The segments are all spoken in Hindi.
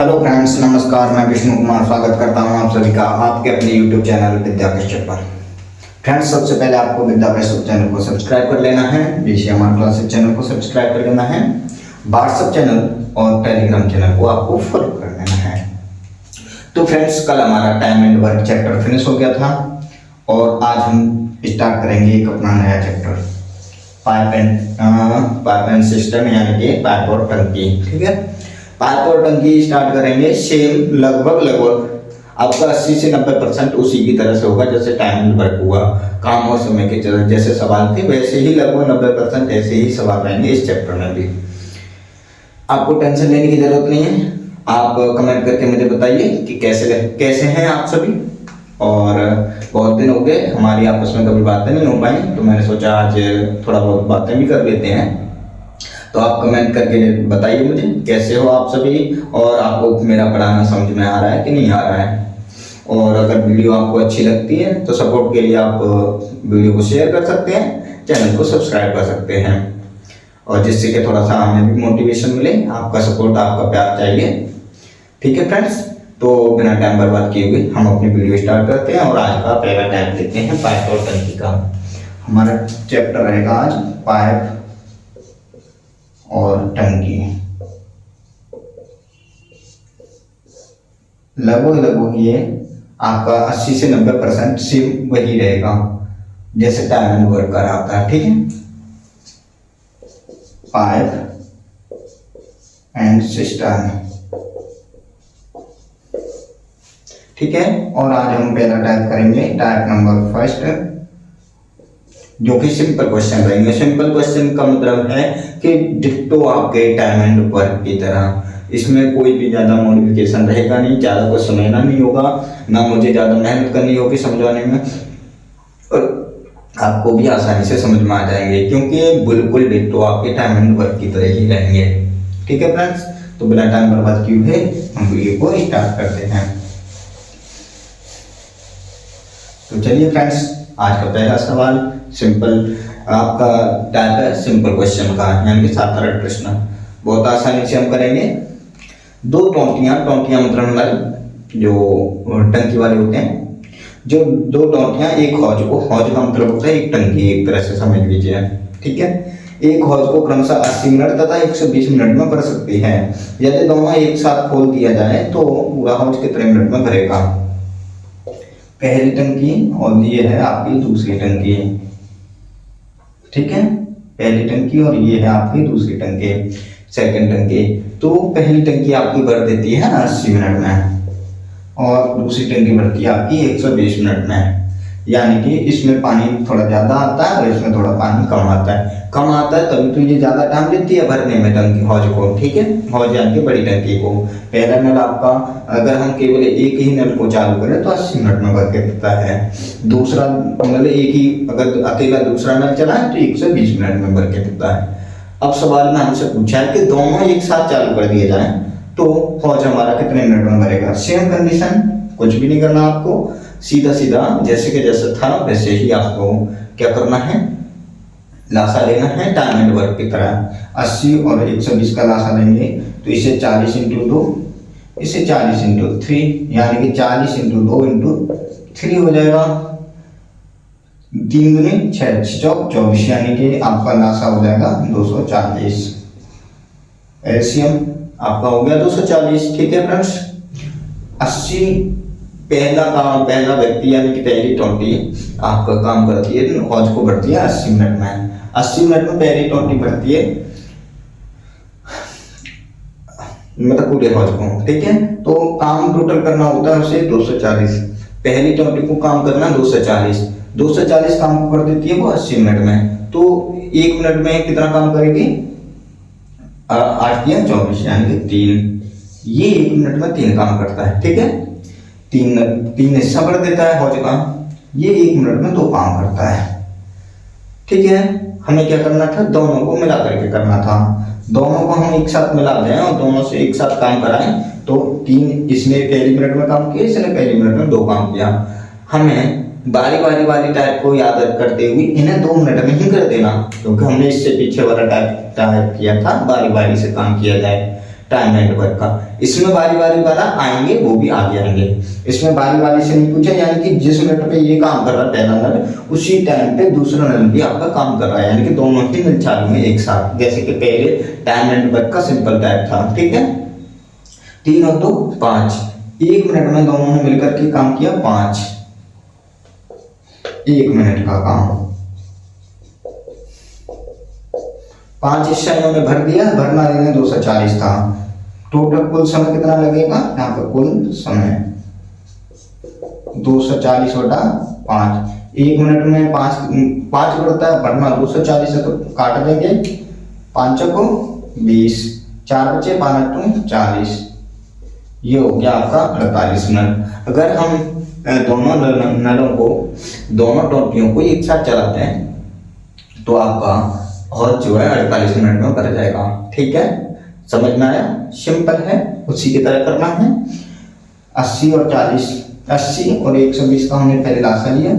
हेलो फ्रेंड्स, नमस्कार। मैं विष्णु कुमार स्वागत करता हूं आप सभी का आपके अपने यूट्यूब चैनल विद्या कश्यप पर। फ्रेंड्स, सबसे पहले आपको विद्या कश्यप चैनल को सब्सक्राइब कर लेना है, बीसीएमआर क्लासेस चैनल को सब्सक्राइब कर लेना है, व्हाट्सएप चैनल और टेलीग्राम चैनल को आपको फॉलो कर लेना है। तो फ्रेंड्स, कल हमारा time and work chapter finish हो गया था और आज हम स्टार्ट करेंगे एक अपना नया चैप्टर, पाइप एंड सिस्टम, यानी कि पाइप और टंकी। ठीक है, पाइप और टंकी स्टार्ट करेंगे सेम लगभग आपका 80 से 90% उसी की तरह से होगा जैसे टाइम एंड वर्क हुआ। काम और समय के जैसे सवाल थे वैसे ही लगभग 90% ऐसे ही सवाल रहेंगे इस चैप्टर में भी। आपको टेंशन लेने की जरूरत नहीं है। आप कमेंट करके मुझे बताइए कि कैसे हैं आप सभी। और बहुत दिन हो गए हमारी आपस में कभी बातें नहीं हो पाई, तो मैंने सोचा आज थोड़ा बहुत बातें भी कर लेते हैं। तो आप कमेंट करके बताइए मुझे कैसे हो आप सभी और आपको मेरा पढ़ाना समझ में आ रहा है कि नहीं आ रहा है। और अगर वीडियो आपको अच्छी लगती है तो सपोर्ट के लिए आप वीडियो को शेयर कर सकते हैं, चैनल को सब्सक्राइब कर सकते हैं, और जिससे कि थोड़ा सा हमें भी मोटिवेशन मिले। आपका सपोर्ट, आपका प्यार चाहिए। ठीक है फ्रेंड्स, तो बिना टाइम बर्बाद किए हुए हम अपनी वीडियो स्टार्ट करते हैं और आज का पहला टाइप लेते हैं पाइप और टंकी का। हमारा चैप्टर रहेगा आज पाइप और टंकी। लगभग ये आपका 80 से 90% सेम वही रहेगा जैसे टाइम एंड वर्क का आता है। ठीक है, पाइप एंड सिस्टम। ठीक है, और आज हम पहला टाइप करेंगे, टाइप नंबर फर्स्ट, जो कि सिंपल क्वेश्चन रहेंगे। सिंपल क्वेश्चन का मतलब है कि डिट्टो आपके टाइम एंड वर्क की तरह, इसमें कोई भी ज्यादा मॉडिफिकेशन रहेगा नहीं, ज्यादा कुछ समझना नहीं होगा, ना मुझे ज्यादा मेहनत करनी होगी समझाने में, और आपको भी आसानी से समझ में आ जाएंगे क्योंकि बिल्कुल डिट्टो आपके टाइम एंड वर्क की तरह ही रहेंगे। ठीक है फ्रेंड्स, तो बिना टाइम बर्बाद किए हुए हम वीडियो को स्टार्ट करते हैं। तो चलिए फ्रेंड्स, आज का पहला सवाल सिंपल आपका टाइप है सिंपल क्वेश्चन का, यानी कि साधारण प्रश्न। बहुत आसानी से हम करेंगे। दो टोंटियां मतलब हमारे जो टंकी वाले होते हैं, जो दो टोंटियां एक हौज का मतलब होता है एक टंकी, एक तरह से समझ लीजिए। ठीक है, एक हौज को क्रमशः 80 मिनट तथा 120 मिनट में भर सकती है। यदि दोनों एक साथ खोल दिया जाए तो पूरा हौज कितने मिनट में भरेगा? पहली टंकी और ये है आपकी दूसरी टंकी। ठीक है, पहली टंकी और ये है आपकी दूसरी टंकी, सेकंड टंकी। तो पहली टंकी आपकी भर देती है 80 मिनट में और दूसरी टंकी भरती है आपकी 120 मिनट में। यानी कि इसमें पानी थोड़ा ज्यादा आता है और इसमें थोड़ा पानी कम आता है। कम आता है तभी तो ये ज्यादा टाइम लेती है भरने में टंकी हौज को। ठीक है, हौज यानी कि बड़ी टंकी को। पहला नल आपका, अगर हम केवल एक ही नल को चालू करें तो 80 मिनट में भर के देता है। दूसरा नल एक ही, अगर अकेला दूसरा नल चलाएं तो 120 मिनट में भर के देता है। अब सवाल में हमसे पूछा है कि दोनों एक साथ चालू कर दिए जाए तो हौज हमारा कितने मिनट में भरेगा? सेम कंडीशन, कुछ भी नहीं करना आपको, सीधा सीधा जैसे के जैसे था वैसे ही आपको क्या करना है, लासा लेना है टाइम एंड वर्क की तरह। 80 और 120 का लासा लेंगे तो इसे 40 इंटू 2, इसे 40 इंटू 3, यानी कि 40 इंटू 2 इंटू 3 हो जाएगा। 3 दूनी 6, 24, यानी कि आपका लासा हो जाएगा 240। एलसीएम आपका हो गया 240। ठीक है फ्रेंड्स, 80 पहला व्यक्ति यानी कि पहली टोंटी आपका काम करती है, हौज को भरती है 80 मिनट में। 80 मिनट में पहली टोंटी भरती है, मतलब पूरे हौज को। ठीक है, तो काम टोटल करना होता है उसे 240। पहली टोंटी को काम करना 240 काम को कर देती है वो 80 मिनट में। तो 1 मिनट में कितना काम करेगी? 8 या 24, यानी कि 3। ये 1 मिनट में 3 काम करता है। ठीक है, 3 हिस्सा कर देता है हौज का। ये 1 मिनट में 2 काम करता है। ठीक है, हमें क्या करना था? दोनों को मिला करके करना था। दोनों को हम एक साथ मिला दें और दोनों से एक साथ काम कराएं तो 3, इसने पहली मिनट में काम किया, इसने पहली मिनट में 2 काम किया। हमें बारी वाली टाइप को याद करते हुए इन्हें 2 मिनट में ही कर देना, क्योंकि हमने इससे पीछे वाला टाइप किया था बारी से काम किया जाए। टाइम एंड वर्क का। इसमें बारी बारी वाला आएंगे, वो भी आगे आएंगे। इसमें बारी बारी से नहीं पूछा, यानी कि जिस मिनट पे ये काम कर रहा है पहला नल, उसी टाइम पे दूसरा नल भी आपका काम कर रहा है, यानी कि दोनों ही नल चालू है एक साथ। जैसे कि पहले टाइम एंड वर्क का सिंपल टाइप था, ठीक है। 3 और 2 5, 1 मिनट में दोनों ने मिलकर के काम किया 5, 1 मिनट का काम। 5 हिस्सा इन्होंने भर दिया, भरना इन्हें 240 था। टोटल कुल समय कितना लगेगा, यहाँ पर कुल समय 240/5। 1 मिनट में 5 बढ़ता है, भरना 240 है तो काट देंगे, 5 को 20, 4 बचे, 5 40, ये हो गया आपका 48 मिनट। अगर हम दोनों नलों को, दोनों टोटियों को एक साथ चलाते हैं तो आपका और जो है 48 मिनट में कर जाएगा, ठीक है। समझ में आया, सिंपल है, उसी की तरह करना है। 80 और 40, 80 और 120 का हमने पहले लासा लिया।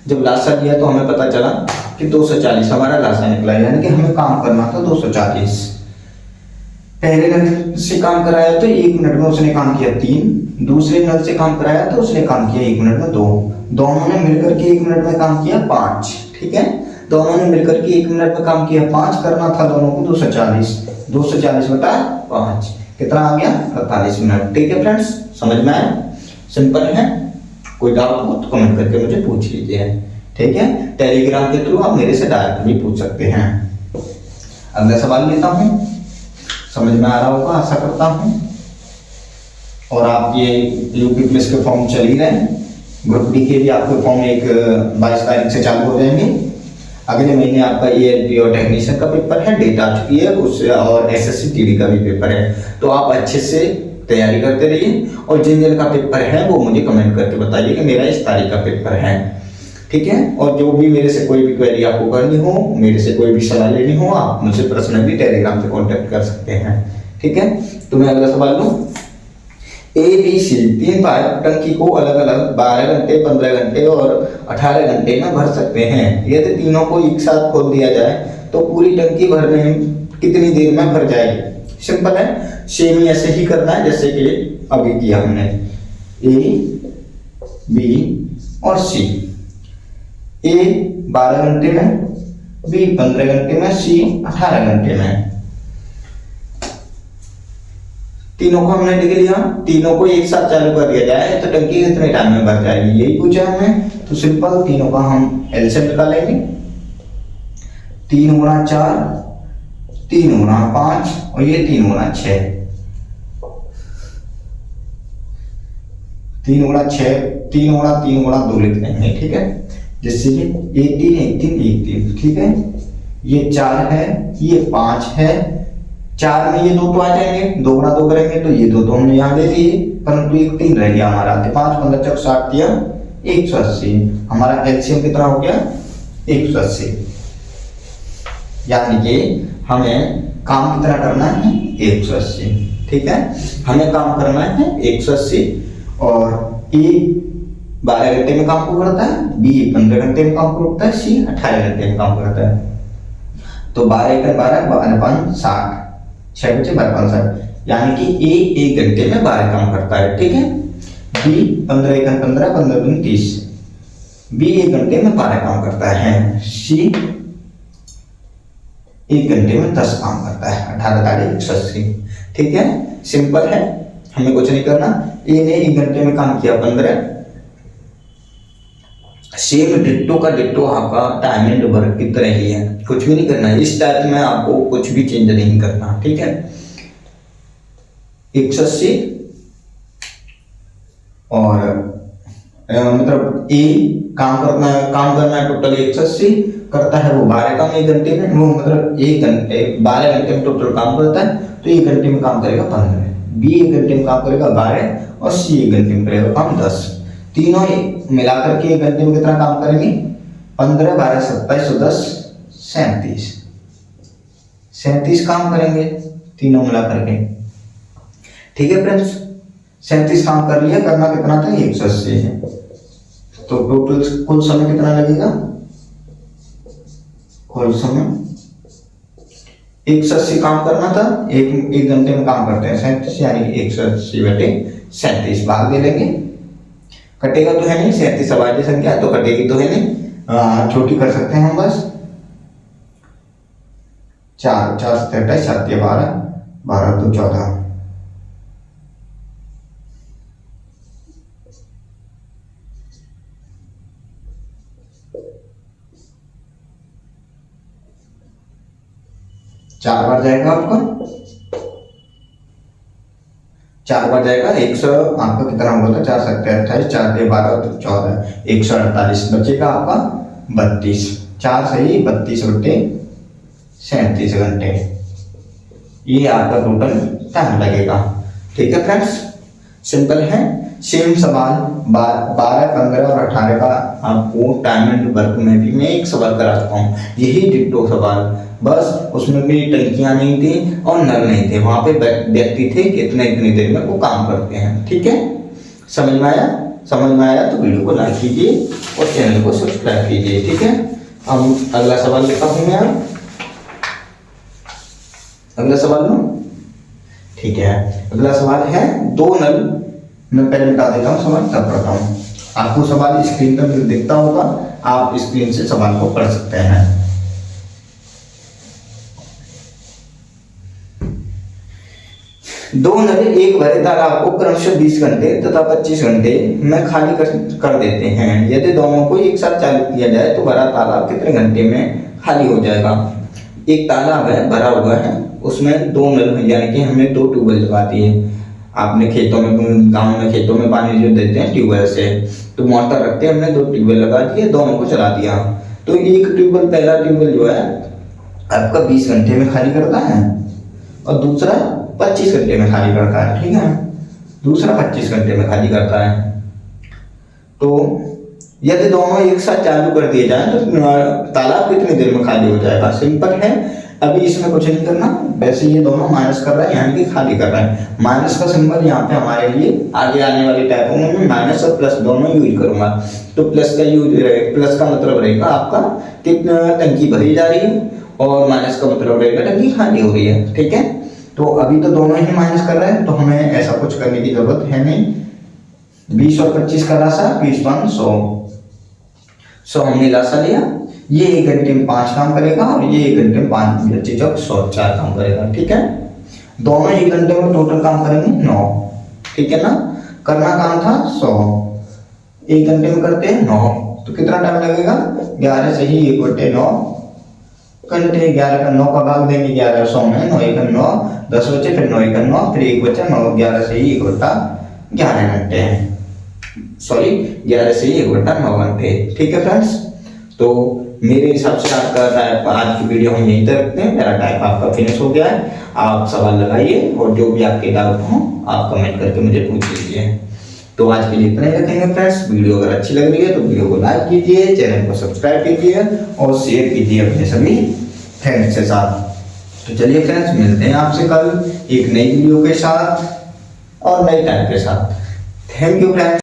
जब लासा लिया तो हमें पता चला कि 240 हमारा लासा निकला, यानी कि हमें काम करना था 240। पहले नल से काम कराया तो 1 मिनट में उसने काम किया 3, दूसरे नल से काम कराया तो उसने काम किया 1 मिनट में 2, दोनों ने मिलकर के 1 मिनट में काम किया 5, ठीक है। दोनों ने मिलकर के 1 मिनट में काम किया 5, करना था दोनों को 240, 240/5 कितना आ गया 48 मिनट, ठीक है फ्रेंड्स। समझ में आया, सिंपल है। कोई डाउट हो तो कमेंट करके मुझे पूछ लीजिए, ठीक है। टेलीग्राम के थ्रू आप मेरे से डायरेक्ट भी पूछ सकते हैं। अगला सवाल लेता हूँ, समझ में आ रहा होगा आशा करता हूँ। और आप ये यूपी पुलिस के फॉर्म चल ही रहे हैं, ग्रुप डी के भी आपके फॉर्म 22 तारीख से चालू हो जाएंगे। अगले महीने आपका ELP और टेक्नीशियन का पेपर है, डेट आ चुकी है उससे, और SSC TD का भी पेपर है। तो आप अच्छे से तैयारी करते रहिए, और जिन जिन का पेपर है वो मुझे कमेंट करके बताइए कि मेरा इस तारीख का पेपर है, ठीक है। और जो भी मेरे से कोई भी क्वेरी आपको करनी हो, मेरे से कोई भी सलाह लेनी हो, आप मुझसे पर्सनली टेलीग्राम से कांटेक्ट कर सकते हैं, ठीक है। तो मैं अगला सवाल लूं, ABC 3 पाइप टंकी को अलग अलग 12 घंटे, 15 घंटे और 18 घंटे में भर सकते हैं। यदि तीनों को एक साथ खोल दिया जाए तो पूरी टंकी भरने में कितनी देर में भर जाएगी। सिंपल है, सेम ही ऐसे ही करना है जैसे कि अभी किया हमने। A, B और C। A 12 घंटे में, B 15 घंटे में, C 18 घंटे में। तीनों को हमने लिख लिया, तीनों को एक साथ चालू कर दिया जाए तो टंकी कितने टाइम में भर जाएगी, यही पूछा हमें। तो सिंपल तीनों का हम एलसीएम निकालेंगे। 3 × 4, 3 × 5 और ये 3 × 6, 3 × 6, 3 × 2 लिख देंगे, ठीक है। जिससे ये 1 3 1 3 1 3, ठीक है। ये 4 है, ये 5 है, 4 में ये 2 तो आ जाएंगे, 2 × 2 करेंगे तो ये 2 तो हमने यहाँ दे दिए, परंतु एक 3 रह गया हमारा। 5 15 चौक 60 दिया 180, हमारा एलसीएम कितना हो गया 180। यानी कि हमें काम कितना करना है 180, ठीक है। हमें काम करना है 180, और A 12 घंटे में काम को करता है, B 15 घंटे में काम को करता है, C 18 घंटे में काम करता है। तो 12 × 12 12 60, 6 बचे 12 65, यानी कि A 1 घंटे में 12 काम करता है, ठीक है। B 15 × 15 15 × 30, B 1 घंटे में 12 काम करता है। C 1 घंटे में 10 काम करता है, 18 × 180, ठीक है। सिंपल है, हमें कुछ नहीं करना। A ने 1 घंटे में काम किया 15, सेम डिट्टो का डिट्टो आपका टाइम एंड वर्क की तरह ही है, कुछ भी नहीं करना है। इस टाइप में आपको कुछ भी चेंज नहीं करना, ठीक है। 180 और मतलब A काम करना है टोटल 180, करता है वो 12 काम 1 घंटे में, वो मतलब 1 घंटे 12 घंटे में टोटल काम करता है, तो 1 घंटे में काम करेगा 15, B 1 घंटे में काम करेगा 12 और C 1 घंटे में करेगा काम 10। तीनों मिलाकर के 1 घंटे में कितना काम करेंगे 15 12 27 10 37, 37 काम करेंगे तीनों मिलाकर के, ठीक है फ्रेंड्स। 37 काम कर लिया, करना कितना था 180 है, तो टोटल कुल समय कितना लगेगा, कुल समय 180 काम करना था, एक घंटे में काम करते हैं 37, यानी कि 180/37 भाग दे लेंगे। कटेगा तो है नहीं, 37 अभाज्य संख्या है तो कटेगी तो है नहीं, छोटी कर सकते हैं हम बस। 4 4 से 28, 7 12, 12 2 14। चार बार जाएगा आपका, 4 बार जाएगा 100, आपका कितना हुआ था 4 से 28, 4 से 12 तो 14, 148 बचेगा आपका 32। 4 सही 32/37 घंटे, ये आपका टोटल टाइम लगेगा। ठीक है फ्रेंड्स, सिंपल है। सेम सवाल 12, 15 और 18 का आपको टाइम एंड वर्क में भी मैं एक सवाल करा चुका हूँ, यही डिट्टो सवाल, बस उसमें भी टंकियां नहीं थी और नल नहीं थे, वहां पे व्यक्ति थे कितने इतनी देर में वो काम करते हैं। ठीक है, समझ में आया? समझ में आया तो वीडियो को लाइक कीजिए और चैनल को सब्सक्राइब कीजिए। ठीक है, अब अगला सवाल लिखा हूं मैं, अगला सवाल लो। ठीक है, अगला सवाल है 2 नल, मैं पहले बता देता हूँ सवाल तब पढ़ता हूँ। आपको सवाल स्क्रीन पर दिखता होगा, आप स्क्रीन से सवाल को पढ़ सकते हैं। 2 नल एक भरे तालाब को क्रमशः 20 घंटे तथा 25 घंटे में खाली कर देते हैं। यदि दोनों को एक साथ चालू किया जाए तो भरा तालाब कितने घंटे में खाली हो जाएगा? एक तालाब है, भरा हुआ है, उसमें 2 नल हैं, यानी कि हमने 2 ट्यूबवेल लगा दिए। आपने खेतों में, गांव में खेतों में पानी जो देते हैं ट्यूबवेल से, तो मोटर रखते हैं, हमने 2 ट्यूबवेल लगा दिए, दोनों को चला दिया। तो एक ट्यूबवेल, पहला ट्यूबवेल जो है आपका 20 घंटे में खाली करता है और दूसरा 25 घंटे में खाली करता है। ठीक है, दूसरा 25 घंटे में खाली करता है। तो यदि दोनों एक साथ चालू कर दिए जाए तो तालाब कितनी देर में खाली हो जाएगा? सिंपल है, अभी इसमें कुछ नहीं करना, वैसे ये दोनों माइनस कर रहा है, यानी कि खाली कर रहा है। माइनस का सिंबल यहाँ पे हमारे लिए आगे आने वाली टाइपों में माइनस और प्लस दोनों यूज करूंगा। तो प्लस का यूज, प्लस का मतलब रहेगा आपका कितना टंकी भरी जा रही है, और माइनस का मतलब रहेगा टंकी खाली हो रही है। ठीक है, तो अभी तो दोनों ही माइनस कर रहे हैं, तो हमें ऐसा कुछ करने की जरूरत है नहीं। 20 और 25 का लासा 20 5 100 हमने लासा लिया। ये 1 घंटे में 5 काम करेगा और ये 1 घंटे में 5 चीजों 4 काम करेगा। ठीक है, दोनों 1 घंटे में टोटल काम करेंगे 9। ठीक है ना, करना काम था 100, 1 घंटे में करते हैं 9, तो कितना टाइम लगेगा? 11 से ही 1/9 घंटे। 11 का 9 का भाग देंगे 11 100 में, 9 1 9, 10 बचे, फिर 9 1 9, फिर 1 बचा, 9 11 से ही 1/11 घंटे हैं, सॉरी 11 से ही 1/9 घंटे। ठीक है फ्रेंड्स, तो मेरे हिसाब से आपका टाइप आज की वीडियो हम यहीं तक रखते हैं। मेरा टाइप आपका फिनिश हो गया है। आप सवाल लगाइए और जो भी आपके डाउट हो आप कमेंट करके मुझे पूछ लीजिए। तो आज के लिए इतना ही रखेंगे फ्रेंड्स। वीडियो अगर अच्छी लग रही है तो वीडियो को लाइक कीजिए, चैनल को सब्सक्राइब कीजिए और शेयर कीजिए अपने सभी फ्रेंड्स के साथ। तो चलिए फ्रेंड्स, मिलते हैं आपसे कल एक नई वीडियो के साथ और नई टाइप के साथ। Thank you friends.